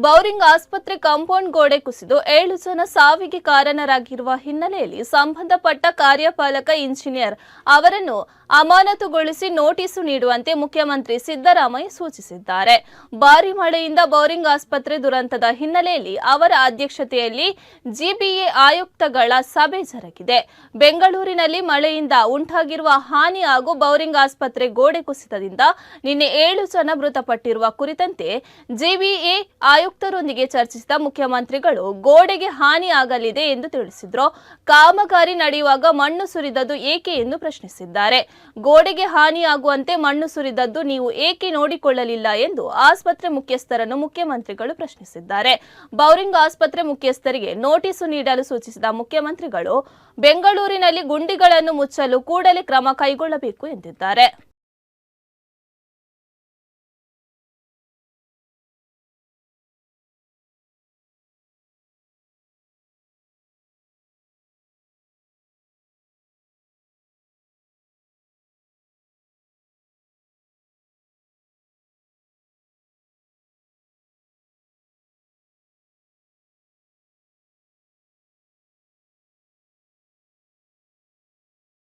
Bowring ಆಸ್ಪತ್ರೆ compound ಗೋಡೆ ಕುಸಿದು 7 ಜನ ಸಾವಿಗೆ ಕಾರಣರಾಗಿರುವ ಹಿನ್ನೆಲೆಯಲ್ಲಿ ಸಂಬಂಧಪಟ್ಟ ಕಾರ್ಯಪಾಲಕ ಇಂಜಿನಿಯರ್ ಅವರನ್ನು ಅಮಾನತುಗೊಳಿಸಿ ನೋಟಿಸು ನೀಡುವಂತೆ ಮುಖ್ಯಮಂತ್ರಿ ಸಿದ್ದರಾಮಯ್ಯ ಸೂಚಿಸಿದ್ದಾರೆ. ಭಾರೀ ಮಳೆಯಿಂದ ಬೌರಿಂಗ್ ಆಸ್ಪತ್ರೆ ದುರಂತದ ಹಿನ್ನೆಲೆಯಲ್ಲಿ ಅವರ ಅಧ್ಯಕ್ಷತೆಯಲ್ಲಿ ಜಿಬಿಎ ಆಯುಕ್ತಗಳ ಸಭೆ ಜರುಗಿದೆ. ಬೆಂಗಳೂರಿನಲ್ಲಿ ಮಳೆಯಿಂದ ಉಂಟಾಗಿರುವ ಹಾನಿ ಹಾಗೂ ಬೌರಿಂಗ್ ಆಸ್ಪತ್ರೆ ಗೋಡೆ ಕುಸಿತದಿಂದ ನಿನ್ನೆ 7 ಜನ ಮೃತಪಟ್ಟಿರುವ ಕುರಿತಂತೆ ಜಿಬಿಎ ಆಯುಕ್ತರೊಂದಿಗೆ ಚರ್ಚಿಸಿದ ಮುಖ್ಯಮಂತ್ರಿಗಳು ಗೋಡೆಗೆ ಹಾನಿ ಆಗಲಿದೆ ಎಂದು ತಿಳಿಸಿದ್ರು. ಕಾಮಗಾರಿ ನಡೆಯುವಾಗ ಮಣ್ಣು ಸುರಿದದ್ದು ಏಕೆ ಎಂದು ಪ್ರಶ್ನಿಸಿದ್ದಾರೆ. ಗೋಡೆಗೆ ಹಾನಿಯಾಗುವಂತೆ ಮಣ್ಣು ಸುರಿದದ್ದು ನೀವು ಏಕೆ ನೋಡಿಕೊಳ್ಳಲಿಲ್ಲ ಎಂದು ಆಸ್ಪತ್ರೆ ಮುಖ್ಯಸ್ಥರನ್ನು ಮುಖ್ಯಮಂತ್ರಿಗಳು ಪ್ರಶ್ನಿಸಿದ್ದಾರೆ. ಬೌರಿಂಗ್ ಆಸ್ಪತ್ರೆ ಮುಖ್ಯಸ್ಥರಿಗೆ ನೋಟಿಸು ನೀಡಲು ಸೂಚಿಸಿದ ಮುಖ್ಯಮಂತ್ರಿಗಳು ಬೆಂಗಳೂರಿನಲ್ಲಿ ಗುಂಡಿಗಳನ್ನು ಮುಚ್ಚಲು ಕೂಡಲೇ ಕ್ರಮ ಕೈಗೊಳ್ಳಬೇಕು ಎಂದಿದ್ದಾರೆ.